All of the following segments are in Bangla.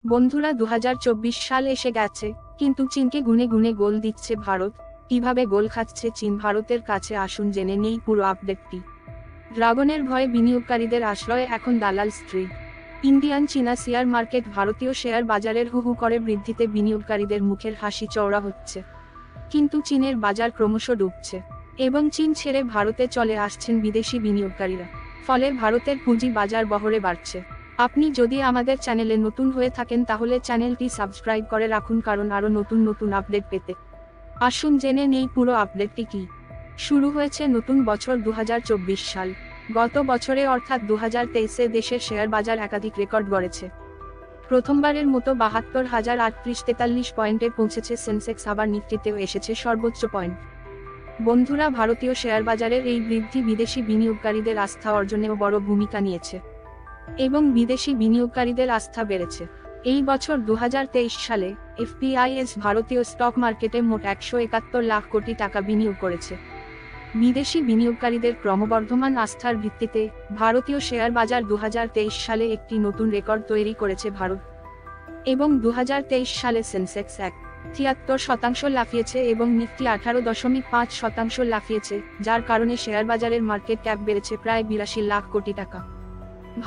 বন্ধুরা 2024 সাল এসে গেছে, কিন্তু চীনকে গুনে গুনে গোল দিচ্ছে ভারত। কিভাবে গোল খাচ্ছে চীন ভারতের কাছে, আসুন জেনে নেই পুরো আপডেটটি। ড্রাগনের ভয়ে বিনিয়োগকারীদের আশ্রয় এখন দালাল স্ট্রিট। ইন্ডিয়ান চীনা শেয়ার মার্কেট ভারতীয় শেয়ার বাজারের হুহু করে বৃদ্ধিতে বিনিয়োগকারীদের মুখের হাসি চওড়া হচ্ছে। কিন্তু চীনের বাজার ক্রমশ ডুবছে এবং চীন ছেড়ে ভারতে চলে আসছেন বিদেশি বিনিয়োগকারীরা। ফলে ভারতের পুঁজি বাজার বহরে বাড়ছে। আপনি যদি আমাদের চ্যানেলে নতুন হয়ে থাকেন তাহলে চ্যানেলটি সাবস্ক্রাইব করে রাখুন, কারণ আরও নতুন নতুন আপডেট পেতে। আসুন জেনে নেই পুরো আপডেটটি কি। শুরু হয়েছে নতুন বছর 2024 সাল। গত বছরে অর্থাৎ 2023-এ দেশের শেয়ার বাজার একাধিক রেকর্ড গড়েছে। প্রথমবারের মতো 72,843 পয়েন্টে পৌঁছেছে সেন্সেক্স, আবার নিফটিতেও এসেছে সর্বোচ্চ পয়েন্ট। বন্ধুরা, ভারতীয় শেয়ার বাজারের এই বৃদ্ধি বিদেশি বিনিয়োগকারীদের আস্থা অর্জনেও বড় ভূমিকা নিয়েছে এবং বিদেশি বিনিয়োগকারীদের আস্থা বেড়েছে। এই বছর 2023 সালে এফপিআইএস ভারতীয় স্টক মার্কেটে মোট 171 লাখ কোটি টাকা বিনিয়োগ করেছে। বিদেশি বিনিয়োগকারীদের ক্রমবর্ধমান আস্থার ভিত্তিতে ভারতীয় শেয়ার বাজার 2023 সালে একটি নতুন রেকর্ড তৈরি করেছে ভারত এবং 2023 সালে সেন্সেক্স 73% লাফিয়েছে এবং নিফটি 18.5% লাফিয়েছে, যার কারণে শেয়ার বাজারের মার্কেট ক্যাপ বেড়েছে প্রায় 82 লাখ কোটি টাকা।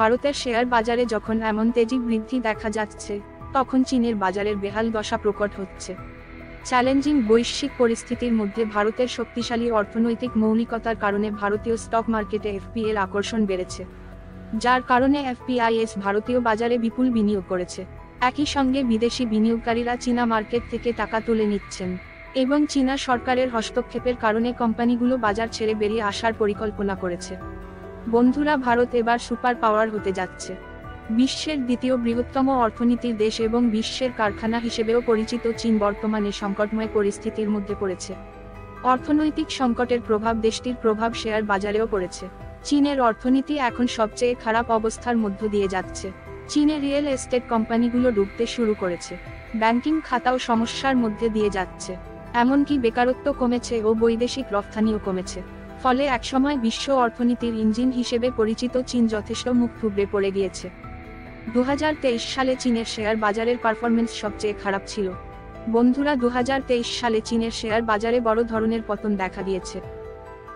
ভারতের শেয়ার বাজারে যখন এমন তেজি বৃদ্ধি দেখা যাচ্ছে, তখন চীনের বাজারের বেহাল দশা প্রকট হচ্ছে। চ্যালেঞ্জিং বৈশ্বিক পরিস্থিতির মধ্যে ভারতের শক্তিশালী অর্থনৈতিক মৌলিকতার কারণে ভারতীয় স্টক মার্কেটে এফপিএর আকর্ষণ বেড়েছে, যার কারণে এফপিআইএস ভারতীয় বাজারে বিপুল বিনিয়োগ করেছে। একই সঙ্গে বিদেশি বিনিয়োগকারীরা চীনা মার্কেট থেকে টাকা তুলে নিচ্ছেন এবং চীনা সরকারের হস্তক্ষেপের কারণে কোম্পানিগুলো বাজার ছেড়ে বেরিয়ে আসার পরিকল্পনা করেছে। বন্ধুরা, ভারত এবার সুপার পাওয়ার হতে যাচ্ছে। বিশ্বের দ্বিতীয় বৃহত্তম অর্থনীতির দেশ এবং বিশ্বের কারখানা হিসেবেও পরিচিত চীন বর্তমানে সংকটময় পরিস্থিতির মধ্যে পড়েছে। অর্থনৈতিক সংকটের প্রভাব দেশটির প্রভাব শেয়ার বাজারেও পড়েছে। চীনের অর্থনীতি এখন সবচেয়ে খারাপ অবস্থার মধ্য দিয়ে যাচ্ছে। চীনের রিয়েল এস্টেট কোম্পানিগুলো ডুবতে শুরু করেছে। ব্যাংকিং খাতাও সমস্যার মধ্যে দিয়ে যাচ্ছে। এমনকি বেকারত্ব কমেছে ও বৈদেশিক রপ্তানিও কমেছে। ফলে একসময় বিশ্ব অর্থনীতির ইঞ্জিন হিসেবে পরিচিত চীন যথেষ্ট মুখ থুবড়ে পড়ে গিয়েছে। 2023 সালে চীনের শেয়ার বাজারের পারফরমেন্স সবচেয়ে খারাপ ছিল। বন্ধুরা, 2023 সালে চীনের শেয়ার বাজারে বড় ধরনের পতন দেখা দিয়েছে।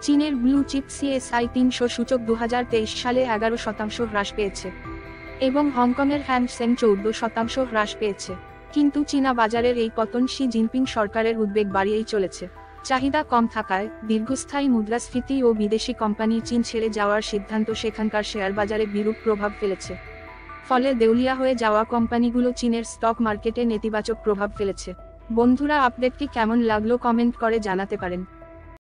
চীনের ব্লু চিপ CSI 300 সূচক 2023 সালে 11% হ্রাস পেয়েছে এবং হংকংয়ের হ্যাং সেং 14% হ্রাস পেয়েছে। কিন্তু চীনা বাজারের এই পতন শি জিনপিং সরকারের উদ্বেগ বাড়িয়েই চলেছে। চাহিদা কম থাকায় দীর্ঘস্থায়ী মুদ্রাস্ফীতি ও বিদেশি কোম্পানি চীন ছেড়ে যাওয়ার সিদ্ধান্ত সেখানকার শেয়ার বাজারে বিরূপ প্রভাব ফেলেছে। ফলে দেউলিয়া হয়ে যাওয়া কোম্পানিগুলো চীনের স্টক মার্কেটে নেতিবাচক প্রভাব ফেলেছে। বন্ধুরা, আপডেটটি কেমন লাগলো কমেন্ট করে জানাতে পারেন।